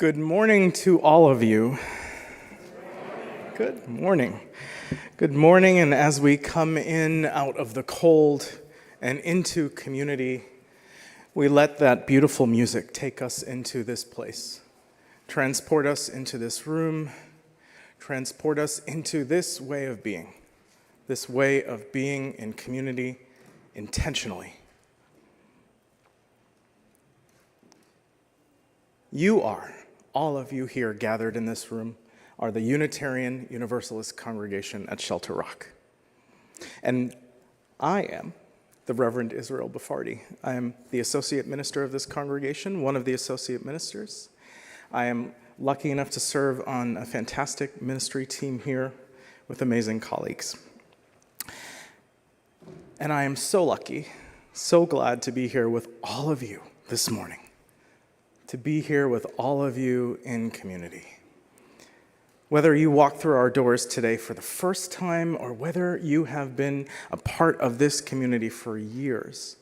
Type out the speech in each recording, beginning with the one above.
Good morning to all of you. Good morning. Good morning, and as we come in out of the cold and into community, we let that beautiful music take us into this place, transport us into this room, transport us into this way of being in community intentionally. You are, all of you here gathered in this room, are the Unitarian Universalist congregation at Shelter Rock. And I am the Reverend Israel Bafardi. I am the associate minister of this congregation, one of the associate ministers. I am lucky enough to serve on a fantastic ministry team here with amazing colleagues. And I am so lucky, so glad to be here with all of you this morning, to be here with all of you in community. Whether you walk through our doors today for the first time or whether you have been a part of this community for years,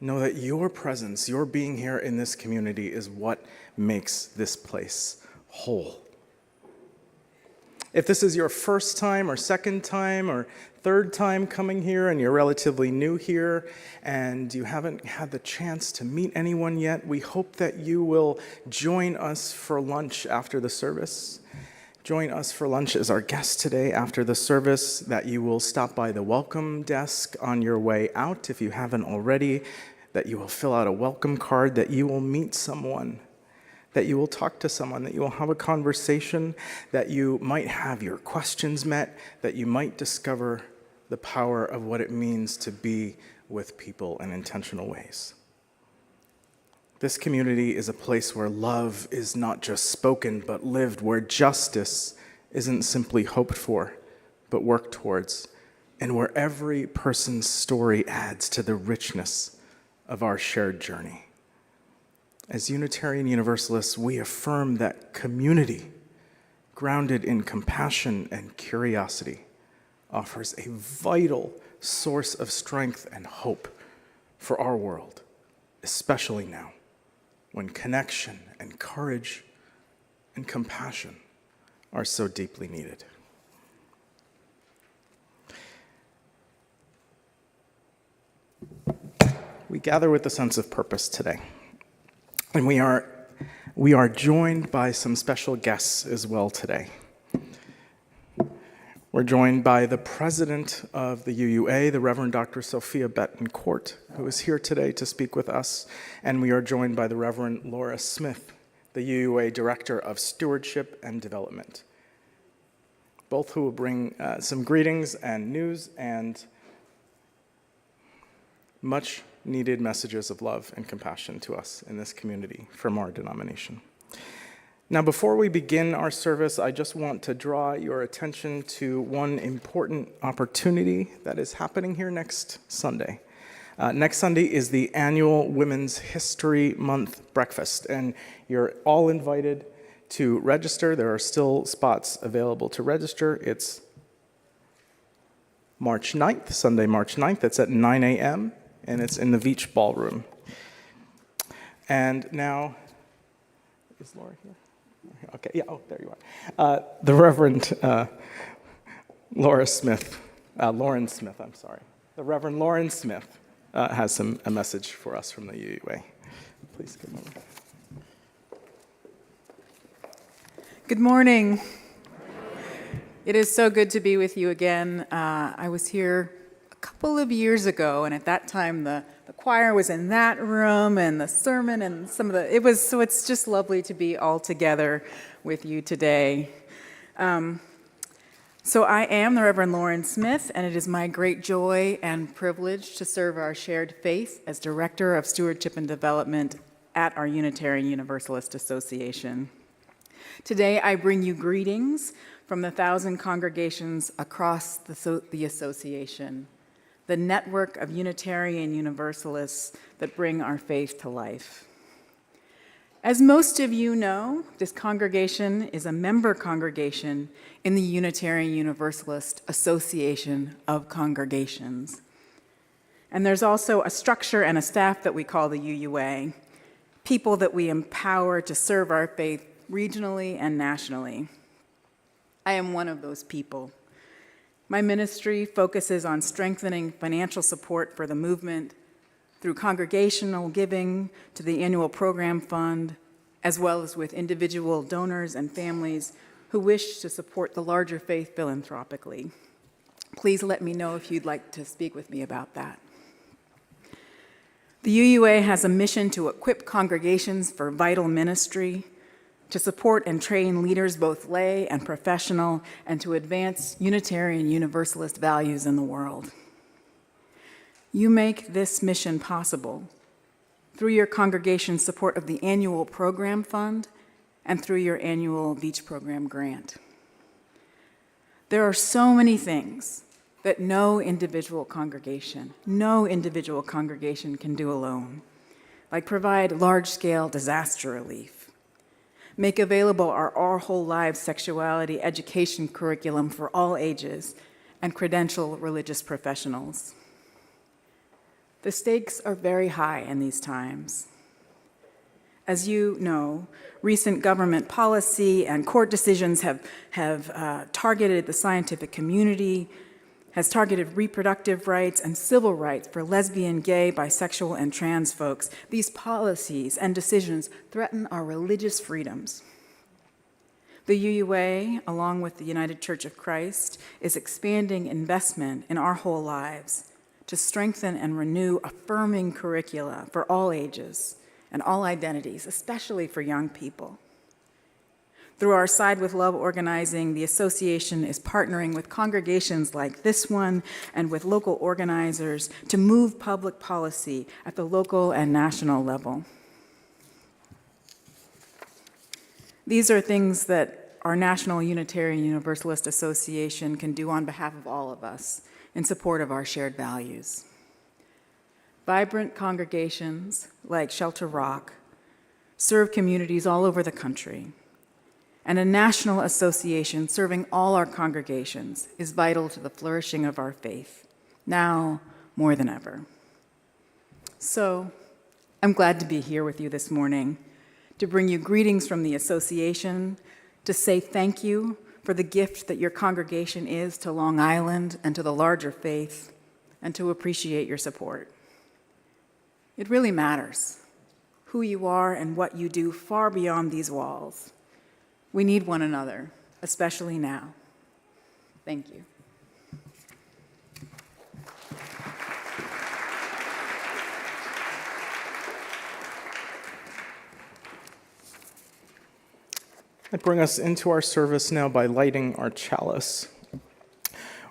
know that your presence, your being here in this community is what makes this place whole. If this is your first time or second time or third time coming here and you're relatively new here and you haven't had the chance to meet anyone yet, we hope that you will join us for lunch after the service. Join us for lunch as our guest today after the service, that you will stop by the welcome desk on your way out if you haven't already, that you will fill out a welcome card, that you will meet someone, that you will talk to someone, that you will have a conversation, that you might have your questions met, that you might discover the power of what it means to be with people in intentional ways. This community is a place where love is not just spoken but lived, where justice isn't simply hoped for but worked towards, and where every person's story adds to the richness of our shared journey. As Unitarian Universalists, we affirm that community, grounded in compassion and curiosity, offers a vital source of strength and hope for our world, especially now, when connection and courage and compassion are so deeply needed. We gather with a sense of purpose today. And we are joined by some special guests as well today. We're joined by the president of the UUA, the Reverend Dr. Sofia Betancourt, who is here today to speak with us. And we are joined by the Reverend Laura Smith, the UUA Director of Stewardship and Development, both who will bring some greetings and news and much needed messages of love and compassion to us in this community from our denomination. Now, before we begin our service, I just want to draw your attention to one important opportunity that is happening here next Sunday. Next Sunday is the annual Women's History Month breakfast, and you're all invited to register. There are still spots available to register. It's March 9th, Sunday, March 9th. It's at 9 a.m., and it's in the Veach Ballroom. And now, is Laura here? Okay, yeah, oh, there you are. The Reverend Lauren Smith. The Reverend Lauren Smith has a message for us from the UUA. Please come over. Good morning. It is so good to be with you again. I was here a couple of years ago, and at that time the choir was in that room, and the sermon and it's just lovely to be all together with you today. So I am the Reverend Lauren Smith, and it is my great joy and privilege to serve our shared faith as Director of Stewardship and Development at our Unitarian Universalist Association. Today I bring you greetings from the 1,000 congregations across the association, the network of Unitarian Universalists that bring our faith to life. As most of you know, this congregation is a member congregation in the Unitarian Universalist Association of Congregations. And there's also a structure and a staff that we call the UUA. people that we empower to serve our faith regionally and nationally. I am one of those people. My ministry focuses on strengthening financial support for the movement through congregational giving to the annual program fund, as well as with individual donors and families who wish to support the larger faith philanthropically. Please let me know if you'd like to speak with me about that. The UUA has a mission to equip congregations for vital ministry, to support and train leaders, both lay and professional, and to advance Unitarian Universalist values in the world. You make this mission possible through your congregation's support of the annual program fund and through your annual Beach Program grant. There are so many things that no individual congregation can do alone, like provide large-scale disaster relief, make available our Whole Lives sexuality education curriculum for all ages, and credential religious professionals. The stakes are very high in these times. As you know, recent government policy and court decisions have targeted the scientific community, has targeted reproductive rights and civil rights for lesbian, gay, bisexual, and trans folks. These policies and decisions threaten our religious freedoms. The UUA, along with the United Church of Christ, is expanding investment in our whole lives to strengthen and renew affirming curricula for all ages and all identities, especially for young people. Through our Side with Love organizing, the association is partnering with congregations like this one and with local organizers to move public policy at the local and national level. These are things that our National Unitarian Universalist Association can do on behalf of all of us in support of our shared values. Vibrant congregations like Shelter Rock serve communities all over the country, and a national association serving all our congregations is vital to the flourishing of our faith, now more than ever. So, I'm glad to be here with you this morning to bring you greetings from the association, to say thank you for the gift that your congregation is to Long Island and to the larger faith, and to appreciate your support. It really matters who you are and what you do far beyond these walls. We need one another, especially now. Thank you. I'd bring us into our service now by lighting our chalice.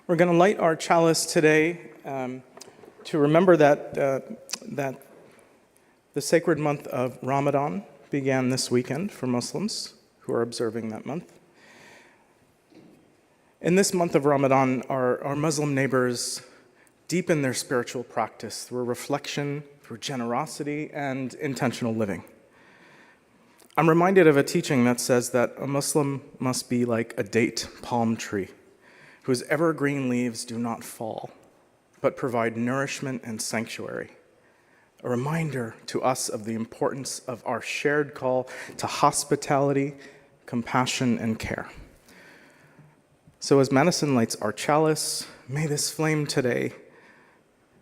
We're going to light our chalice today to remember that the sacred month of Ramadan began this weekend for Muslims who are observing that month. In this month of Ramadan, our Muslim neighbors deepen their spiritual practice through reflection, through generosity, and intentional living. I'm reminded of a teaching that says that a Muslim must be like a date palm tree, whose evergreen leaves do not fall, but provide nourishment and sanctuary. A reminder to us of the importance of our shared call to hospitality, compassion, and care. So as Madison lights our chalice, may this flame today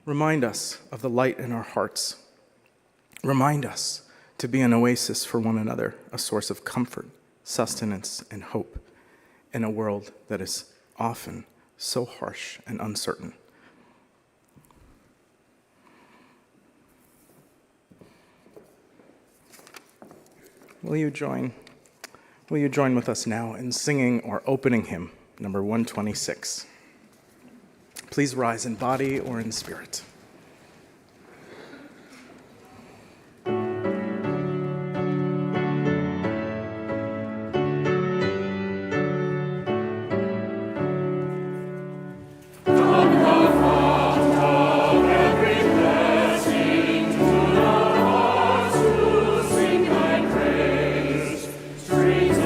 remind us of the light in our hearts. Remind us to be an oasis for one another, a source of comfort, sustenance, and hope in a world that is often so harsh and uncertain. Will you join with us now in singing our opening hymn, number 126? Please rise in body or in spirit. Praise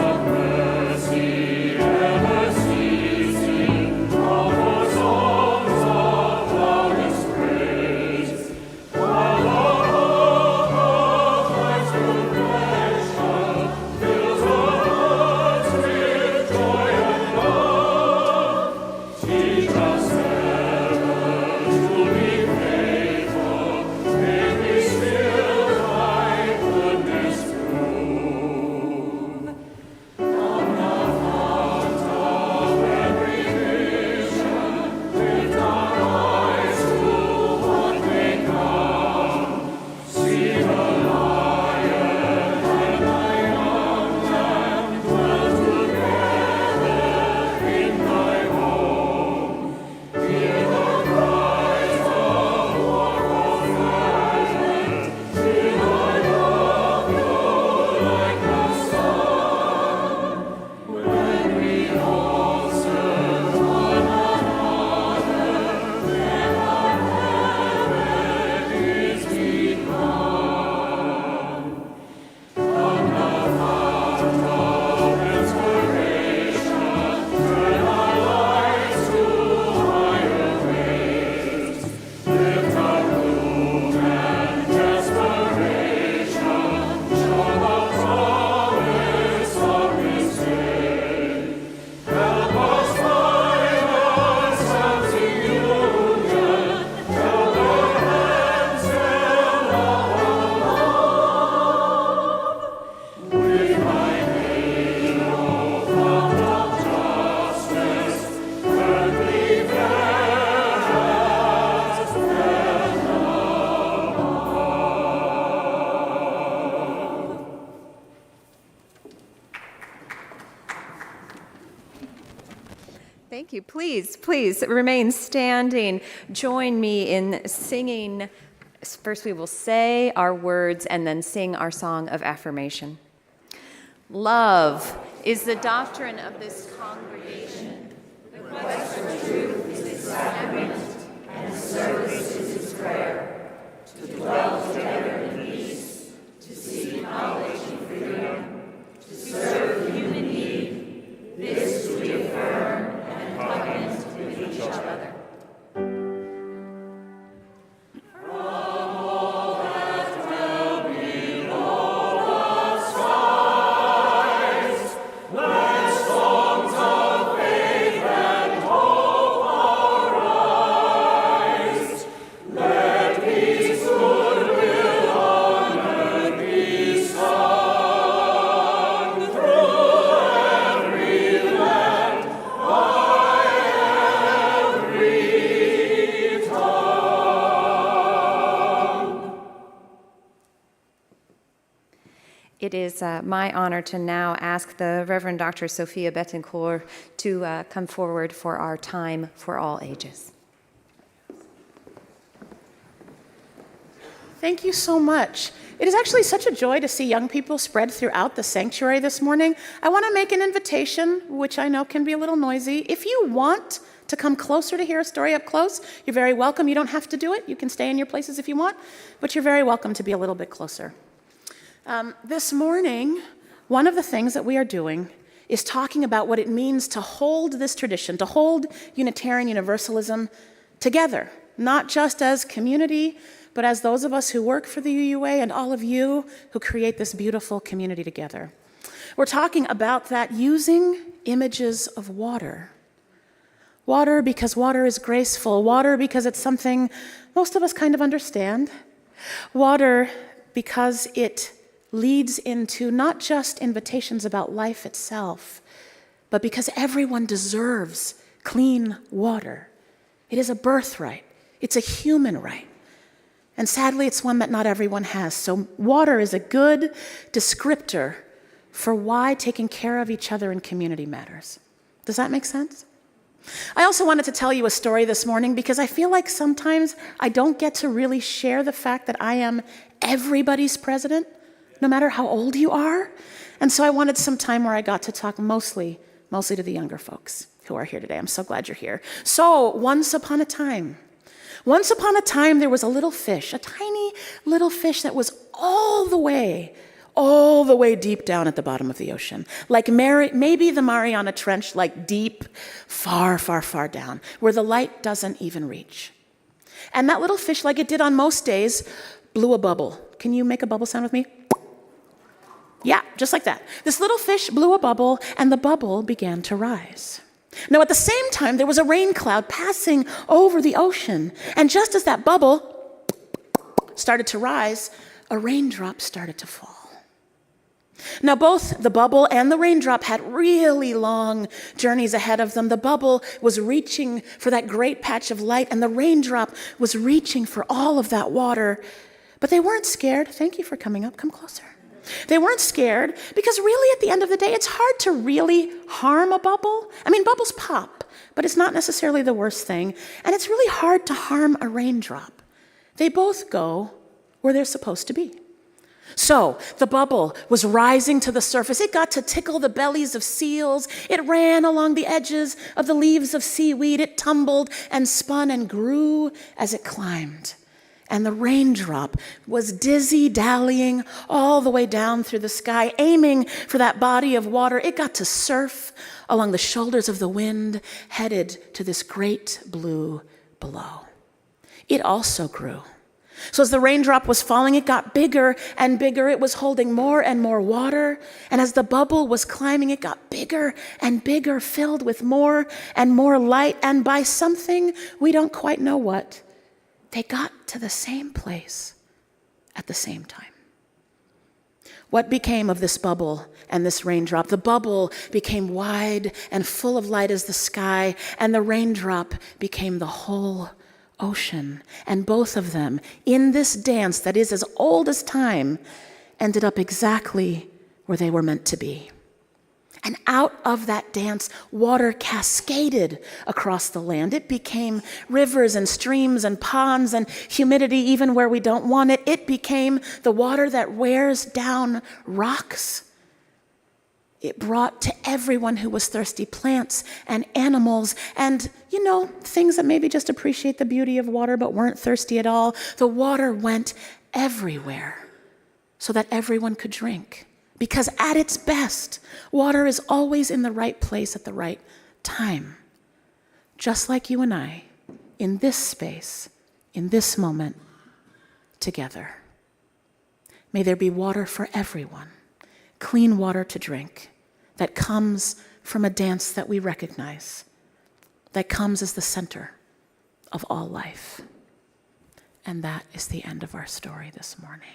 Thank you. Please remain standing. Join me in singing. First, we will say our words and then sing our song of affirmation. Love is the doctrine of this congregation. The quest for truth is its sacrament, and service is its prayer. To dwell together in peace, to seek knowledge and freedom, to serve human need, this to be affirmed and covenant with each other. It is my honor to now ask the Reverend Dr. Sofia Betancourt to come forward for our time for all ages. Thank you so much. It is actually such a joy to see young people spread throughout the sanctuary this morning. I want to make an invitation, which I know can be a little noisy. If you want to come closer to hear a story up close, you're very welcome. You don't have to do it. You can stay in your places if you want, but you're very welcome to be a little bit closer. This morning, one of the things that we are doing is talking about what it means to hold this tradition, to hold Unitarian Universalism together, not just as community, but as those of us who work for the UUA and all of you who create this beautiful community together. We're talking about that using images of water. Water because water is graceful. Water because it's something most of us kind of understand. Water because it leads into not just invitations about life itself, but because everyone deserves clean water. It is a birthright. It's a human right. And sadly, it's one that not everyone has. So water is a good descriptor for why taking care of each other in community matters. Does that make sense? I also wanted to tell you a story this morning because I feel like sometimes I don't get to really share the fact that I am everybody's president, no matter how old you are. And so I wanted some time where I got to talk mostly to the younger folks who are here today. I'm so glad you're here. So once upon a time, there was a little fish, a tiny little fish that was all the way deep down at the bottom of the ocean. Like maybe the Mariana Trench, like deep, far, far, far down, where the light doesn't even reach. And that little fish, like it did on most days, blew a bubble. Can you make a bubble sound with me? Yeah, just like that. This little fish blew a bubble, and the bubble began to rise. Now, at the same time, there was a rain cloud passing over the ocean, and just as that bubble started to rise, a raindrop started to fall. Now, both the bubble and the raindrop had really long journeys ahead of them. The bubble was reaching for that great patch of light, and the raindrop was reaching for all of that water. But they weren't scared. Thank you for coming up. Come closer. They weren't scared because really at the end of the day, it's hard to really harm a bubble. I mean, bubbles pop, but it's not necessarily the worst thing. And it's really hard to harm a raindrop. They both go where they're supposed to be. So the bubble was rising to the surface. It got to tickle the bellies of seals. It ran along the edges of the leaves of seaweed. It tumbled and spun and grew as it climbed. And the raindrop was dizzy-dallying all the way down through the sky, aiming for that body of water. It got to surf along the shoulders of the wind, headed to this great blue below. It also grew. So as the raindrop was falling, it got bigger and bigger. It was holding more and more water. And as the bubble was climbing, it got bigger and bigger, filled with more and more light. And by something we don't quite know what, they got to the same place at the same time. What became of this bubble and this raindrop? The bubble became wide and full of light as the sky, and the raindrop became the whole ocean. And both of them, in this dance that is as old as time, ended up exactly where they were meant to be. And out of that dance, water cascaded across the land. It became rivers and streams and ponds and humidity even where we don't want it. It became the water that wears down rocks. It brought to everyone who was thirsty plants and animals and, things that maybe just appreciate the beauty of water but weren't thirsty at all. The water went everywhere so that everyone could drink. Because at its best, water is always in the right place at the right time. Just like you and I, in this space, in this moment, together. May there be water for everyone, clean water to drink, that comes from a dance that we recognize, that comes as the center of all life. And that is the end of our story this morning.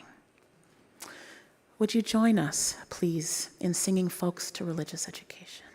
Would you join us, please, in singing Folks to Religious Education?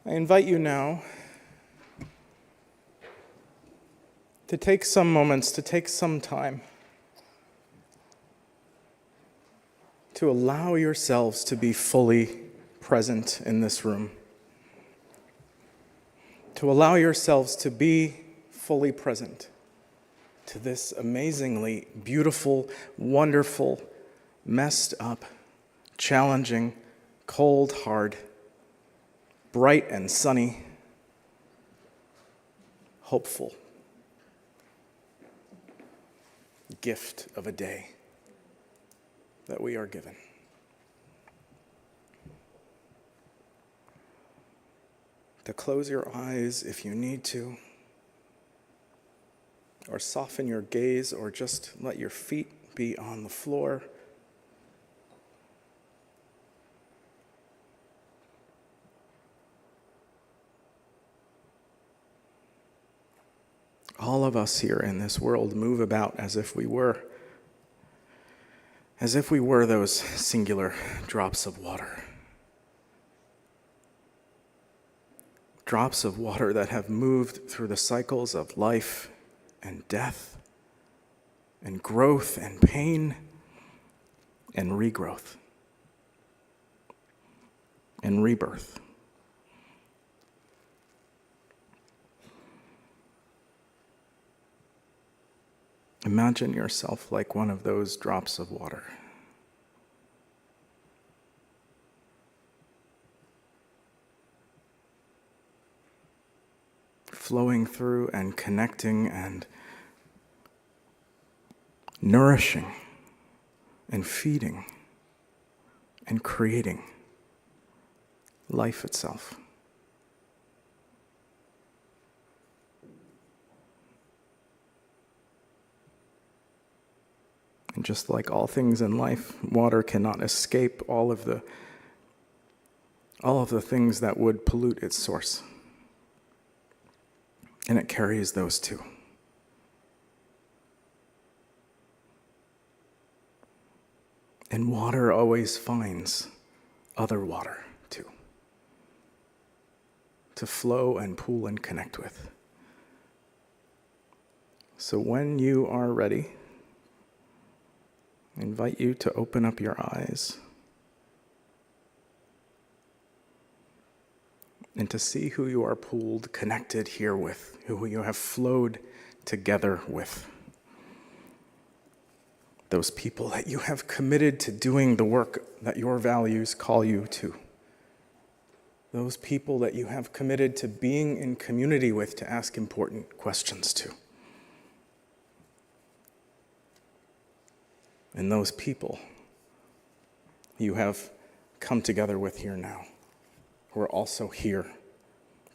I invite you now to take some moments, to take some time, to allow yourselves to be fully present in this room, to allow yourselves to be fully present to this amazingly beautiful, wonderful, messed up, challenging, cold, hard, bright and sunny, hopeful gift of a day that we are given. To close your eyes if you need to, or soften your gaze, or just let your feet be on the floor. All of us here in this world move about as if we were those singular drops of water. Drops of water that have moved through the cycles of life and death and growth and pain and regrowth and rebirth. Imagine yourself like one of those drops of water. Flowing through and connecting and nourishing and feeding and creating life itself. And just like all things in life, water cannot escape all of the things that would pollute its source. And it carries those too. And water always finds other water, too, to flow and pool and connect with. So when you are ready, I invite you to open up your eyes and to see who you are pooled, connected here with, who you have flowed together with. Those people that you have committed to doing the work that your values call you to. Those people that you have committed to being in community with to ask important questions to. And those people you have come together with here now, who are also here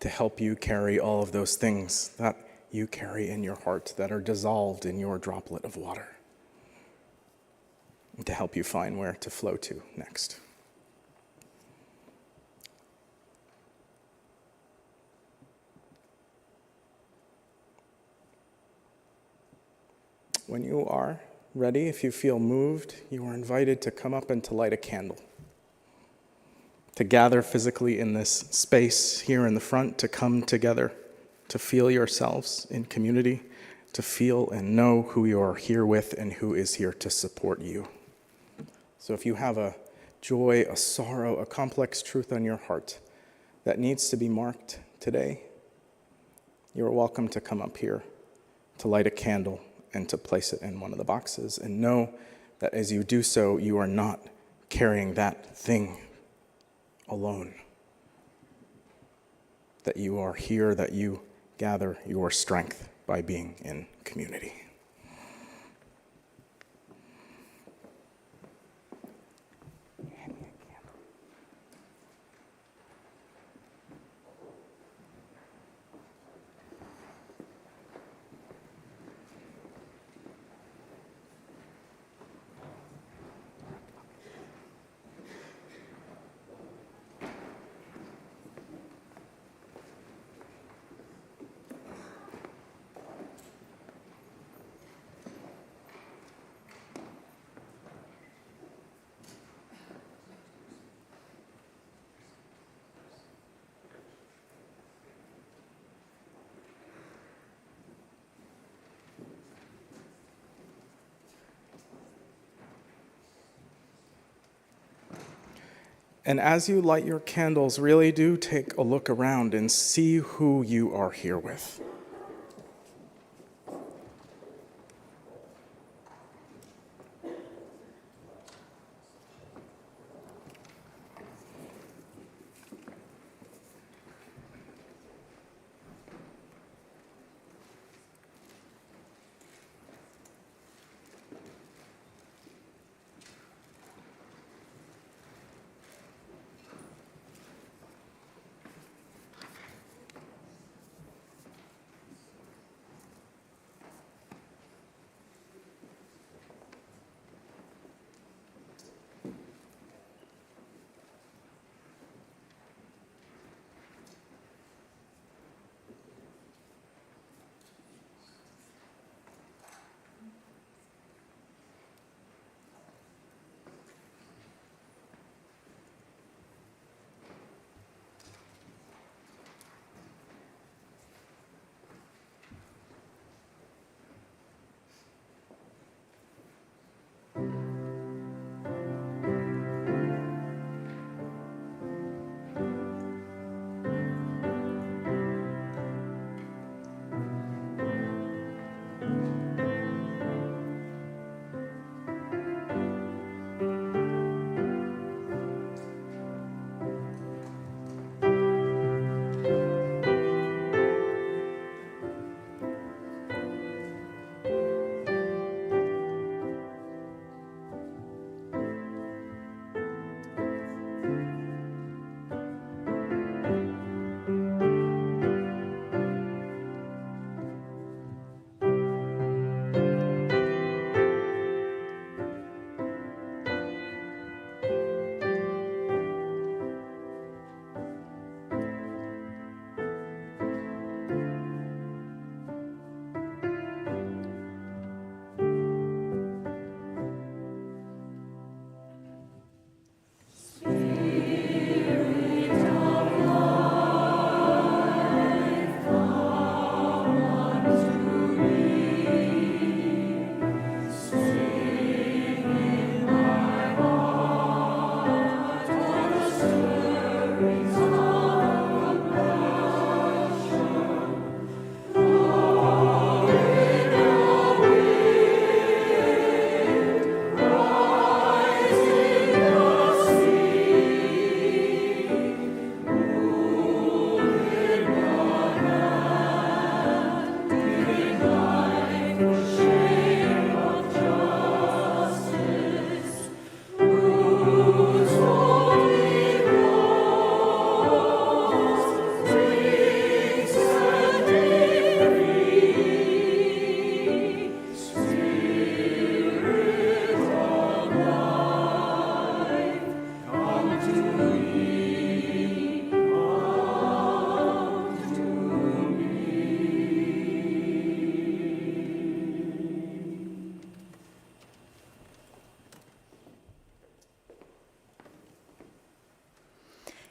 to help you carry all of those things that you carry in your heart that are dissolved in your droplet of water, and to help you find where to flow to next. When you are ready, if you feel moved, you are invited to come up and to light a candle. To gather physically in this space here in the front, to come together, to feel yourselves in community, to feel and know who you are here with and who is here to support you. So if you have a joy, a sorrow, a complex truth on your heart that needs to be marked today, you're welcome to come up here, to light a candle, and to place it in one of the boxes. And know that as you do so, you are not carrying that thing alone. That you are here, that you gather your strength by being in community. And as you light your candles, really do take a look around and see who you are here with.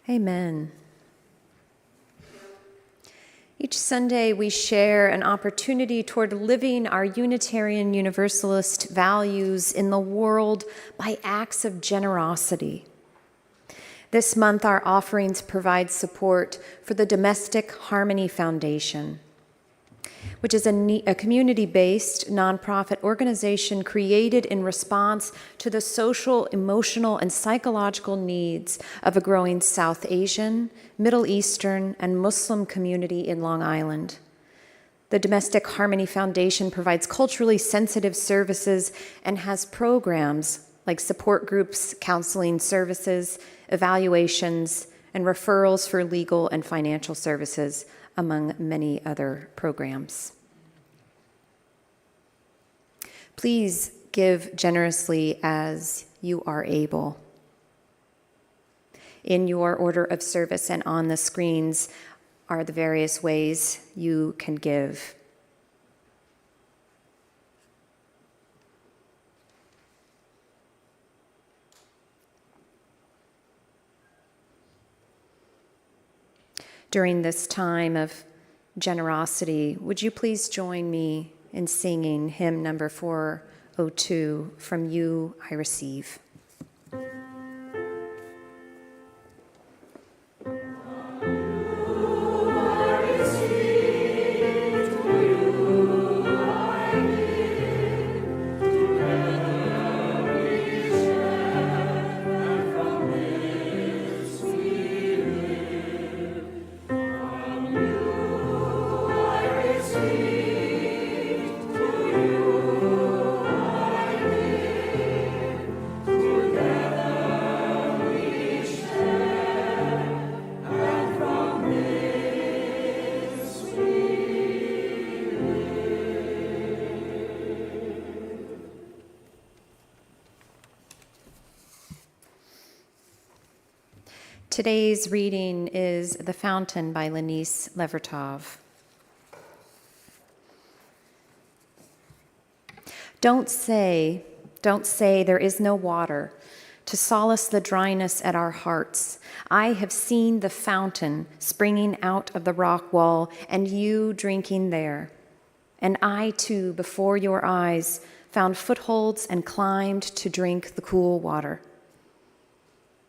Amen. Each Sunday, we share an opportunity toward living our Unitarian Universalist values in the world by acts of generosity. This month, our offerings provide support for the Domestic Harmony Foundation, which is a community-based nonprofit organization created in response to the social, emotional, and psychological needs of a growing South Asian, Middle Eastern, and Muslim community in Long Island. The Domestic Harmony Foundation provides culturally sensitive services and has programs like support groups, counseling services, evaluations, and referrals for legal and financial services, among many other programs. Please give generously as you are able. In your order of service and on the screens are the various ways you can give. During this time of generosity, would you please join me in singing hymn number 402, From You I Receive. Today's reading is The Fountain by Lenise Levertov. Don't say there is no water to solace the dryness at our hearts. I have seen the fountain springing out of the rock wall and you drinking there. And I too, before your eyes, found footholds and climbed to drink the cool water.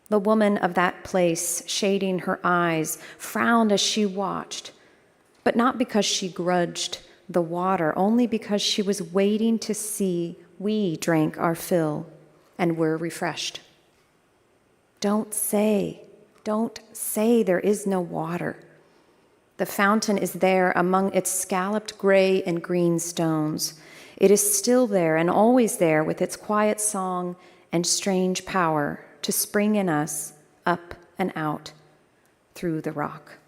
The woman of that place, shading her eyes, frowned as she watched, but not because she grudged the water, only because she was waiting to see we drank our fill and were refreshed. Don't say there is no water. The fountain is there among its scalloped gray and green stones. It is still there and always there with its quiet song and strange power to spring in us up and out through the rock.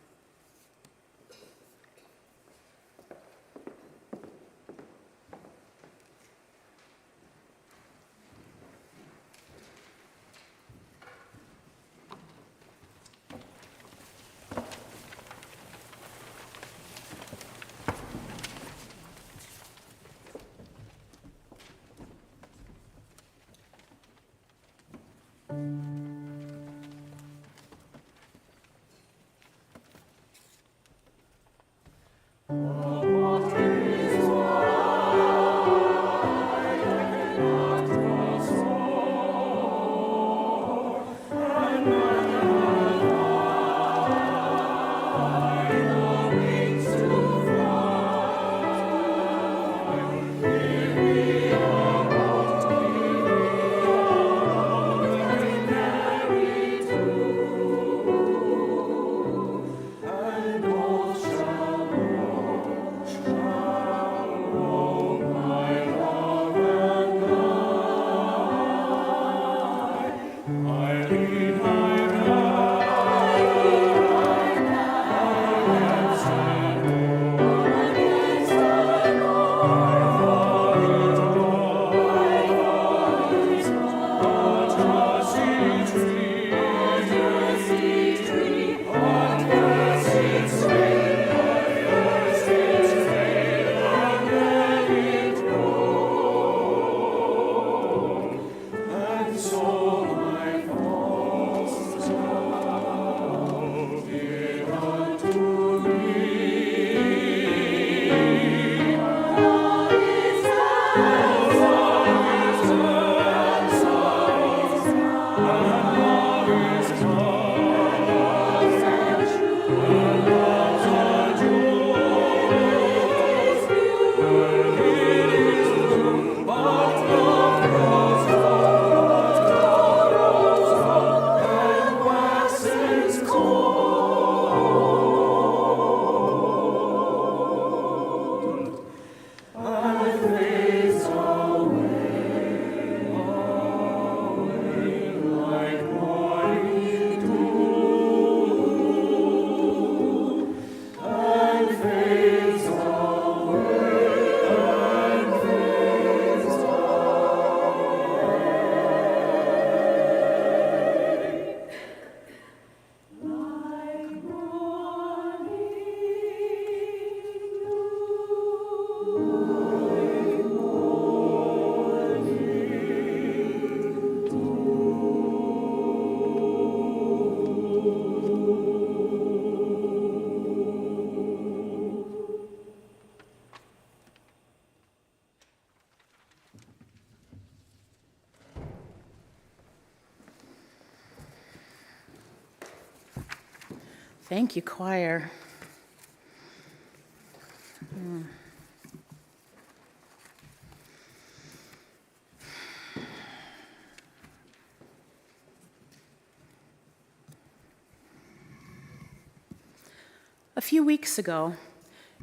Thank you, choir. A few weeks ago,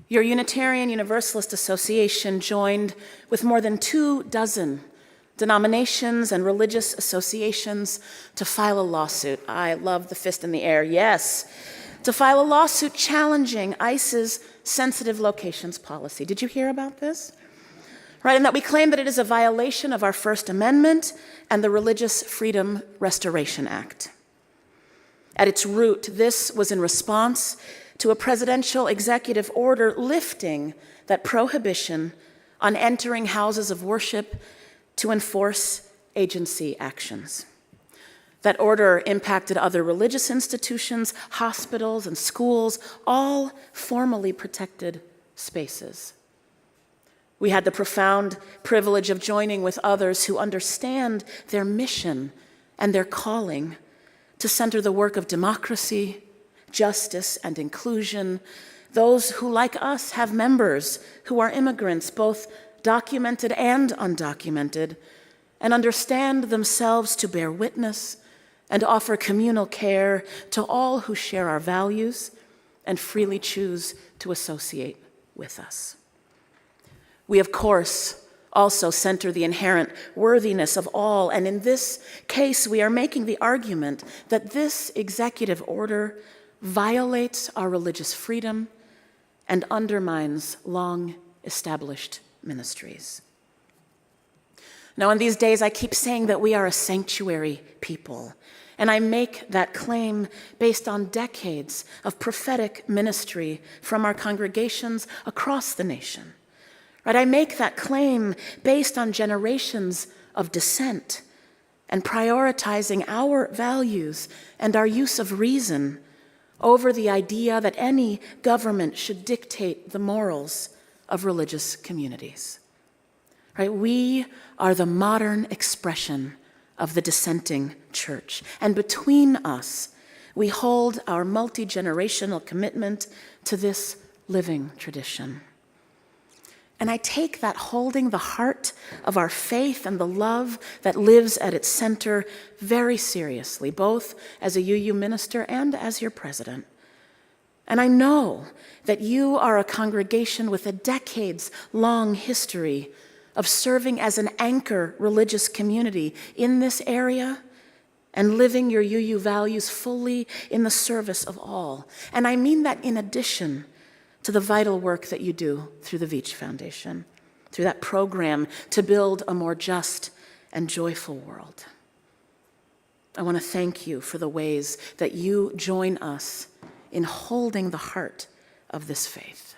your Unitarian Universalist Association joined with more than 24 denominations and religious associations to file a lawsuit. I love the fist in the air, yes. To file a lawsuit challenging ICE's sensitive locations policy. Did you hear about this? Right, and that we claim that it is a violation of our First Amendment and the Religious Freedom Restoration Act. At its root, this was in response to a presidential executive order lifting that prohibition on entering houses of worship to enforce agency actions. That order impacted other religious institutions, hospitals, and schools, all formally protected spaces. We had the profound privilege of joining with others who understand their mission and their calling to center the work of democracy, justice, and inclusion, those who, like us, have members who are immigrants, both documented and undocumented, and understand themselves to bear witness and offer communal care to all who share our values and freely choose to associate with us. We, of course, also center the inherent worthiness of all, and in this case, we are making the argument that this executive order violates our religious freedom and undermines long-established ministries. Now, in these days, I keep saying that we are a sanctuary people, and I make that claim based on decades of prophetic ministry from our congregations across the nation. Right? I make that claim based on generations of dissent and prioritizing our values and our use of reason over the idea that any government should dictate the morals of religious communities. Right? We are the modern expression of the dissenting church, and between us, we hold our multi-generational commitment to this living tradition. And I take that holding the heart of our faith and the love that lives at its center very seriously, both as a UU minister and as your president. And I know that you are a congregation with a decades-long history of serving as an anchor religious community in this area and living your UU values fully in the service of all. And I mean that in addition to the vital work that you do through the Veach Foundation, through that program to build a more just and joyful world. I want to thank you for the ways that you join us in holding the heart of this faith.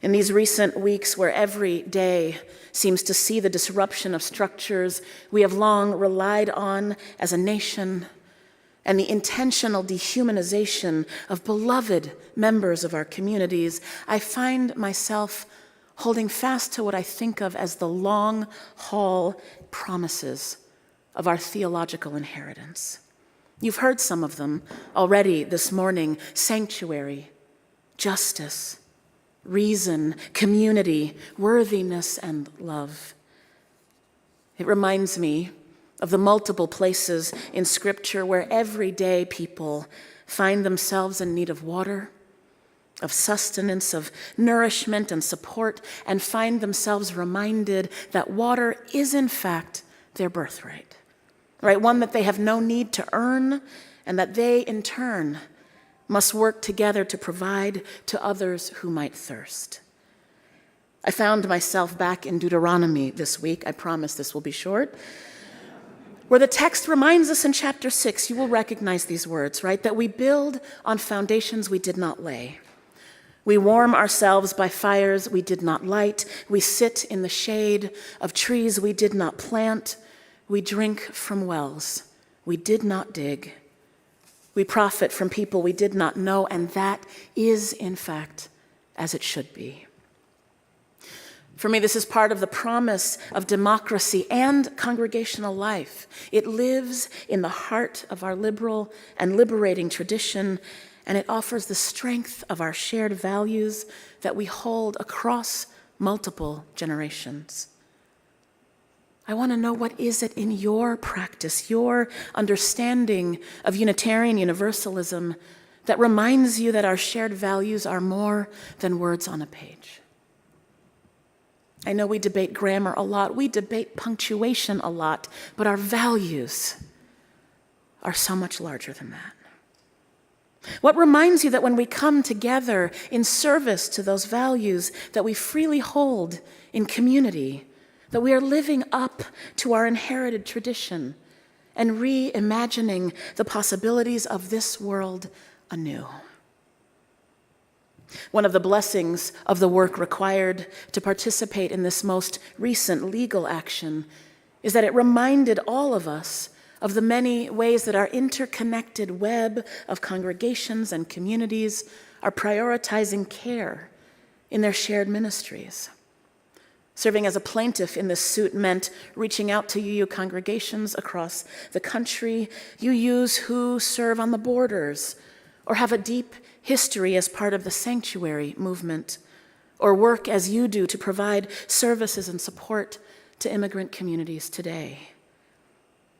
In these recent weeks where every day seems to see the disruption of structures we have long relied on as a nation, and the intentional dehumanization of beloved members of our communities, I find myself holding fast to what I think of as the long-haul promises of our theological inheritance. You've heard some of them already this morning: sanctuary, justice, reason, community, worthiness, and love. It reminds me of the multiple places in Scripture where everyday people find themselves in need of water, of sustenance, of nourishment and support, and find themselves reminded that water is in fact their birthright, right? One that they have no need to earn, and that they in turn must work together to provide to others who might thirst. I found myself back in Deuteronomy this week. I promise this will be short, where the text reminds us in chapter 6, you will recognize these words, right? That we build on foundations we did not lay. We warm ourselves by fires we did not light. We sit in the shade of trees we did not plant. We drink from wells we did not dig. We profit from people we did not know, and that is, in fact, as it should be. For me, this is part of the promise of democracy and congregational life. It lives in the heart of our liberal and liberating tradition, and it offers the strength of our shared values that we hold across multiple generations. I want to know, what is it in your practice, your understanding of Unitarian Universalism, that reminds you that our shared values are more than words on a page? I know we debate grammar a lot, we debate punctuation a lot, but our values are so much larger than that. What reminds you that when we come together in service to those values that we freely hold in community, that we are living up to our inherited tradition and reimagining the possibilities of this world anew? One of the blessings of the work required to participate in this most recent legal action is that it reminded all of us of the many ways that our interconnected web of congregations and communities are prioritizing care in their shared ministries. Serving as a plaintiff in this suit meant reaching out to UU congregations across the country, UUs who serve on the borders or have a deep history as part of the sanctuary movement, or work as you do to provide services and support to immigrant communities today.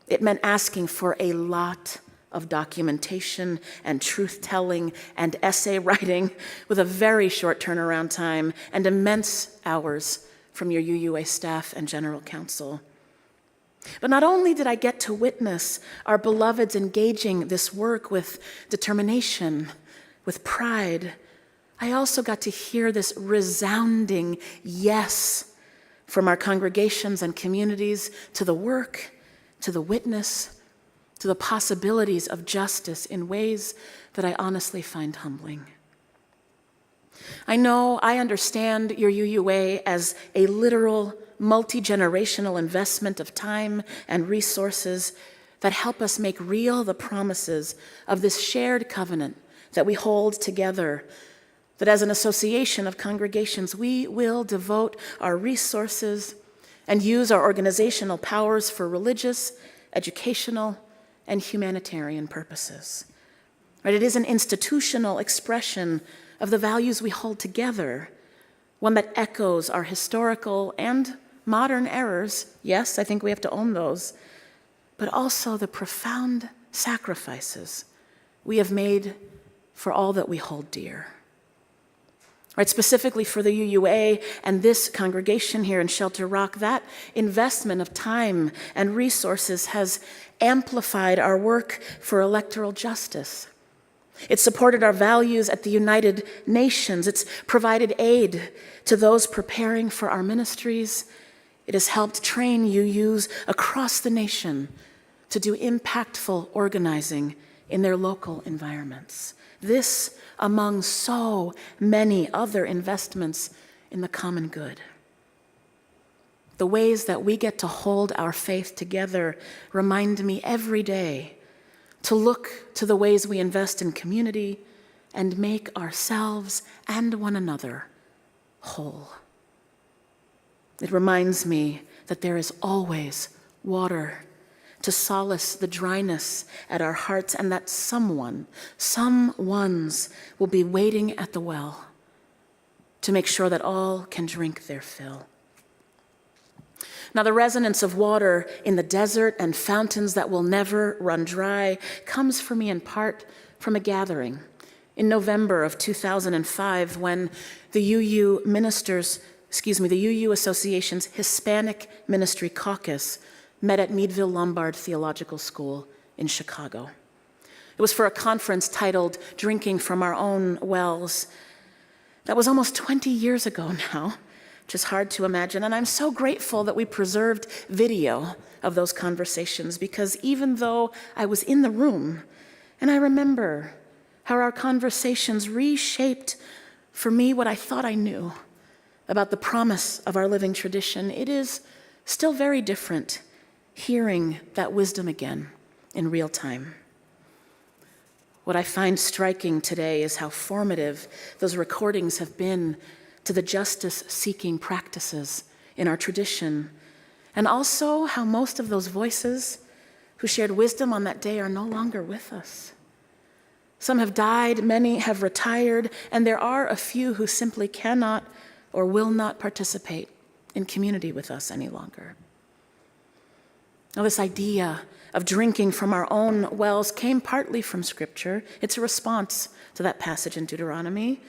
It meant asking for a lot of documentation and truth-telling and essay writing with a very short turnaround time and immense hours from your UUA staff and general counsel. But not only did I get to witness our beloveds engaging this work with determination, with pride, I also got to hear this resounding yes from our congregations and communities to the work, to the witness, to the possibilities of justice in ways that I honestly find humbling. I understand your UUA as a literal, multi-generational investment of time and resources that help us make real the promises of this shared covenant that we hold together, that as an association of congregations, we will devote our resources and use our organizational powers for religious, educational, and humanitarian purposes. Right? It is an institutional expression of the values we hold together, one that echoes our historical and modern errors. Yes, I think we have to own those, but also the profound sacrifices we have made for all that we hold dear. Right, specifically for the UUA and this congregation here in Shelter Rock, that investment of time and resources has amplified our work for electoral justice. It's supported our values at the United Nations. It's provided aid to those preparing for our ministries. It has helped train UUs across the nation to do impactful organizing in their local environments. This among so many other investments in the common good. The ways that we get to hold our faith together remind me every day to look to the ways we invest in community and make ourselves and one another whole. It reminds me that there is always water to solace the dryness at our hearts, and that some ones will be waiting at the well to make sure that all can drink their fill. Now, the resonance of water in the desert and fountains that will never run dry comes for me in part from a gathering in November of 2005 when the UU Association's Hispanic Ministry Caucus met at Meadville Lombard Theological School in Chicago. It was for a conference titled Drinking from Our Own Wells. That was almost 20 years ago now, which is hard to imagine. And I'm so grateful that we preserved video of those conversations, because even though I was in the room, and I remember how our conversations reshaped for me what I thought I knew about the promise of our living tradition, it is still very different hearing that wisdom again in real time. What I find striking today is how formative those recordings have been to the justice-seeking practices in our tradition, and also how most of those voices who shared wisdom on that day are no longer with us. Some have died, many have retired, and there are a few who simply cannot or will not participate in community with us any longer. Now, this idea of drinking from our own wells came partly from Scripture. It's a response to that passage in Deuteronomy.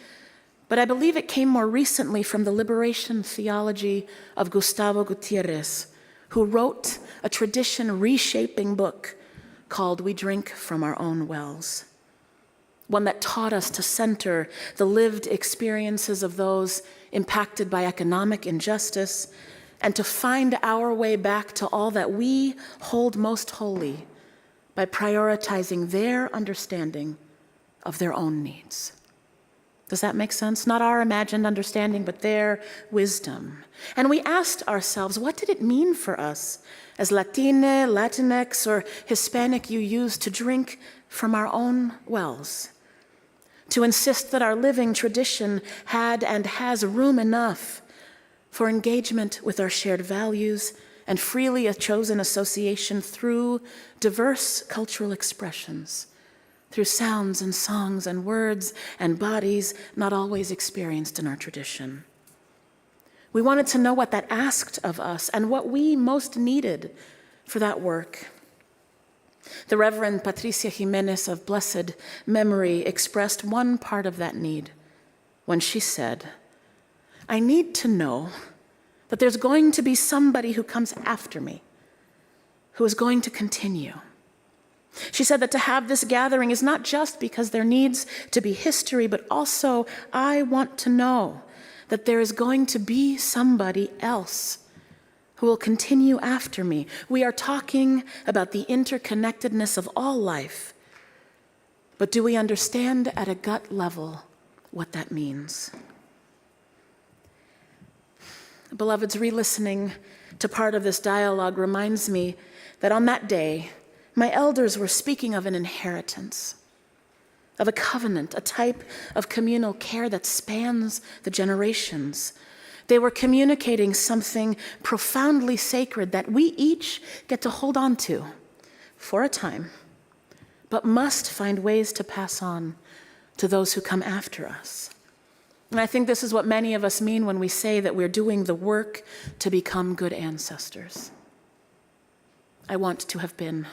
But I believe it came more recently from the liberation theology of Gustavo Gutierrez, who wrote a tradition-reshaping book called We Drink from Our Own Wells, one that taught us to center the lived experiences of those impacted by economic injustice and to find our way back to all that we hold most holy by prioritizing their understanding of their own needs. Does that make sense? Not our imagined understanding, but their wisdom. And we asked ourselves, what did it mean for us as Latine, Latinx, or Hispanic UUs to drink from our own wells? To insist that our living tradition had and has room enough for engagement with our shared values and freely a chosen association through diverse cultural expressions, through sounds and songs and words and bodies not always experienced in our tradition. We wanted to know what that asked of us and what we most needed for that work. The Reverend Patricia Jimenez of blessed memory expressed one part of that need when she said, I need to know that there's going to be somebody who comes after me, who is going to continue. She said that to have this gathering is not just because there needs to be history, but also I want to know that there is going to be somebody else who will continue after me. We are talking about the interconnectedness of all life, but do we understand at a gut level what that means? Beloveds, re-listening to part of this dialogue reminds me that on that day, my elders were speaking of an inheritance, of a covenant, a type of communal care that spans the generations. They were communicating something profoundly sacred that we each get to hold on to for a time, but must find ways to pass on to those who come after us. And I think this is what many of us mean when we say that we're doing the work to become good ancestors. I want to have been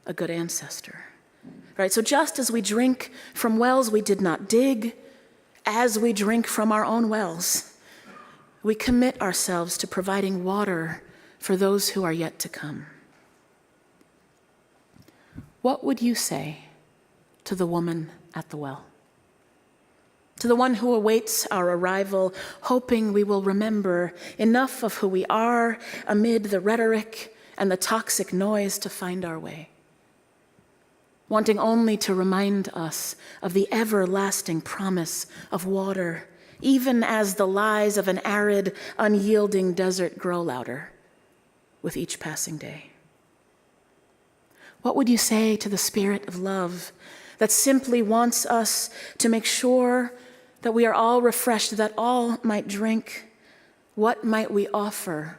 a good ancestor, right? So just as we drink from wells we did not dig, as we drink from our own wells, we commit ourselves to providing water for those who are yet to come. What would you say to the woman at the well? To the one who awaits our arrival, hoping we will remember enough of who we are amid the rhetoric and the toxic noise to find our way. Wanting only to remind us of the everlasting promise of water, even as the lies of an arid, unyielding desert grow louder with each passing day. What would you say to the spirit of love that simply wants us to make sure that we are all refreshed, that all might drink? What might we offer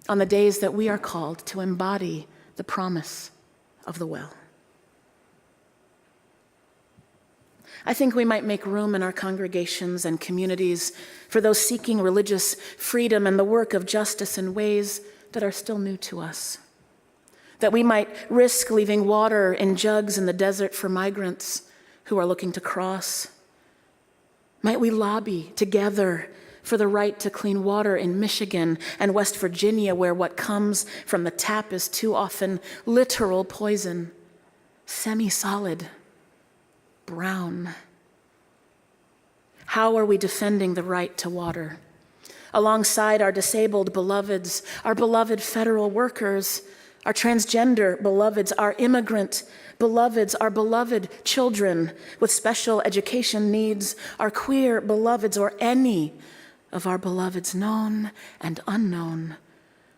on the days that we are called to embody the promise of the well? I think we might make room in our congregations and communities for those seeking religious freedom and the work of justice in ways that are still new to us. That we might risk leaving water in jugs in the desert for migrants who are looking to cross. Might we lobby together for the right to clean water in Michigan and West Virginia, where what comes from the tap is too often literal poison, semi-solid, brown. How are we defending the right to water? Alongside our disabled beloveds, our beloved federal workers, our transgender beloveds, our immigrant beloveds, our beloved children with special education needs, our queer beloveds, or any of our beloveds known and unknown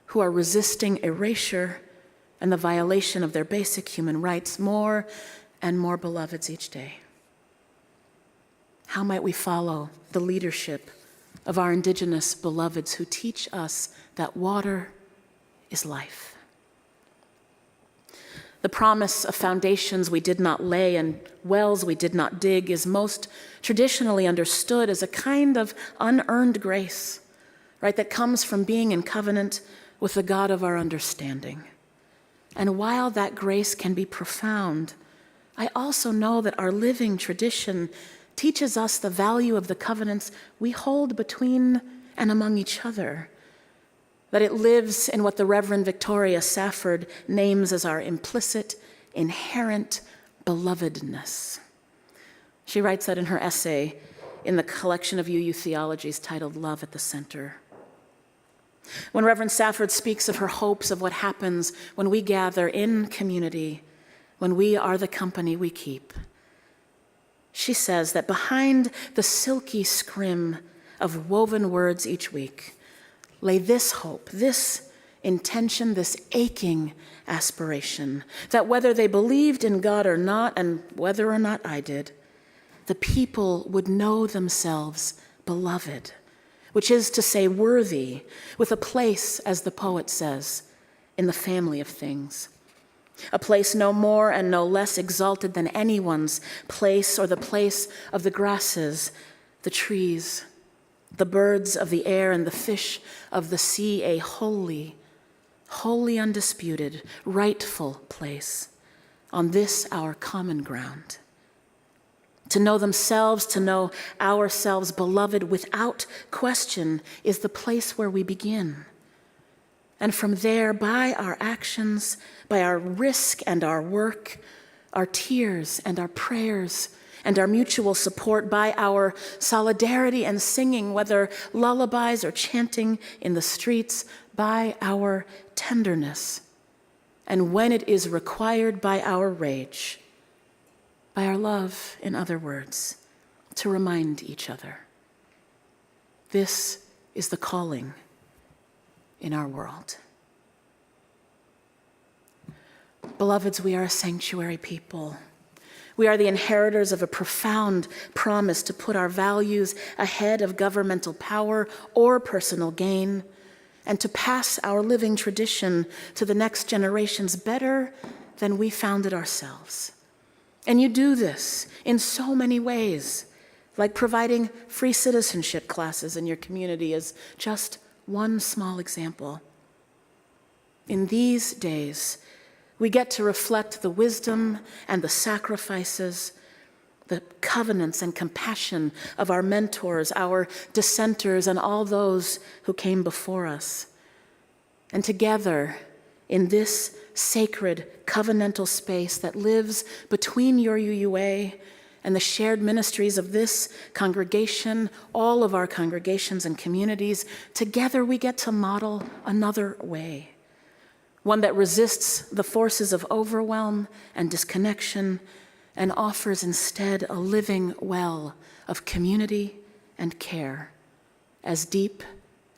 who are resisting erasure and the violation of their basic human rights, more and more beloveds each day. How might we follow the leadership of our indigenous beloveds who teach us that water is life. The promise of foundations we did not lay and wells we did not dig is most traditionally understood as a kind of unearned grace, right, that comes from being in covenant with the God of our understanding. And while that grace can be profound, I also know that our living tradition teaches us the value of the covenants we hold between and among each other, that it lives in what the Reverend Victoria Safford names as our implicit, inherent belovedness. She writes that in her essay in the collection of UU theologies titled Love at the Center. When Reverend Safford speaks of her hopes of what happens when we gather in community, when we are the company we keep, she says that behind the silky scrim of woven words each week lay this hope, this intention, this aching aspiration, that whether they believed in God or not, and whether or not I did, the people would know themselves beloved, which is to say worthy, with a place, as the poet says, in the family of things. A place no more and no less exalted than anyone's place or the place of the grasses, the trees, the birds of the air and the fish of the sea, a holy, holy, undisputed, rightful place on this our common ground. To know themselves, to know ourselves beloved without question is the place where we begin. And from there, by our actions, by our risk and our work, our tears and our prayers and our mutual support, by our solidarity and singing, whether lullabies or chanting in the streets, by our tenderness, and when it is required, by our rage, by our love, in other words, to remind each other. This is the calling in our world. Beloveds, we are a sanctuary people. We are the inheritors of a profound promise to put our values ahead of governmental power or personal gain, and to pass our living tradition to the next generations better than we found it ourselves. And you do this in so many ways, like providing free citizenship classes in your community as just one small example. In these days, we get to reflect the wisdom and the sacrifices, the covenants and compassion of our mentors, our dissenters, and all those who came before us. And together, in this sacred covenantal space that lives between your UUA and the shared ministries of this congregation, all of our congregations and communities, together we get to model another way, one that resists the forces of overwhelm and disconnection and offers instead a living well of community and care, as deep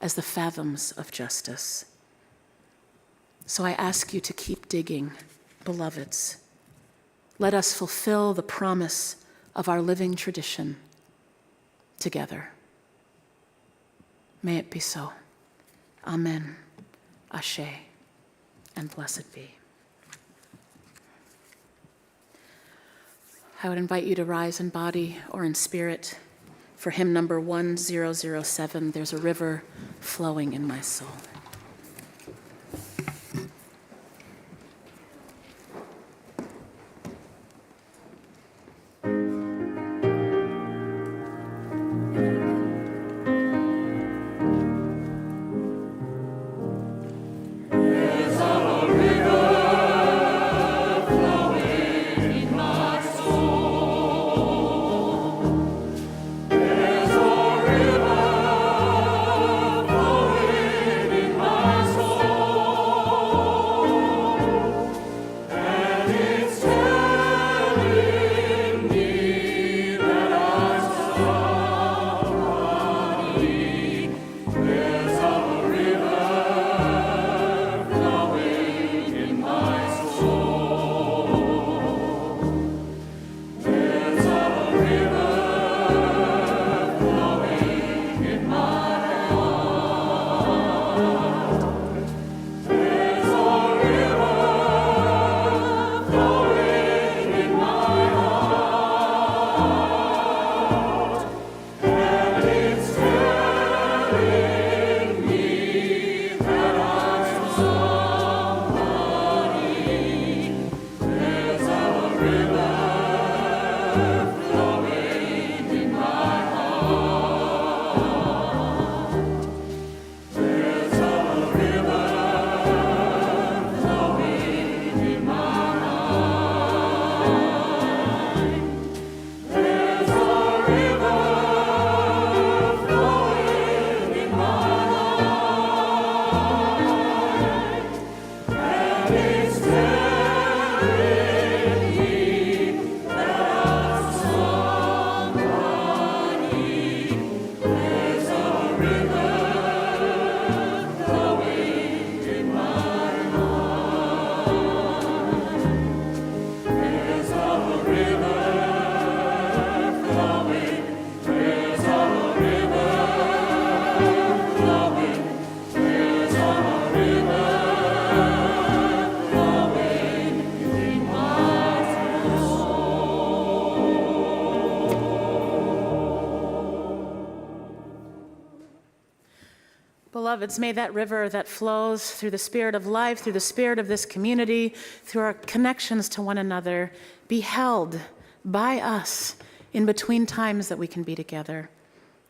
as the fathoms of justice. So I ask you to keep digging, beloveds. Let us fulfill the promise of our living tradition together. May it be so. Amen. Ashe. And blessed be. I would invite you to rise in body or in spirit for hymn number 1007, There's a River Flowing in My Soul. My Beloveds, may that river that flows through the spirit of life, through the spirit of this community, through our connections to one another, be held by us in between times that we can be together.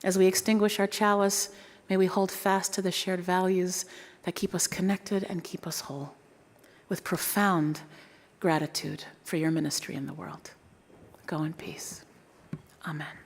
As we extinguish our chalice, may we hold fast to the shared values that keep us connected and keep us whole, with profound gratitude for your ministry in the world. Go in peace. Amen.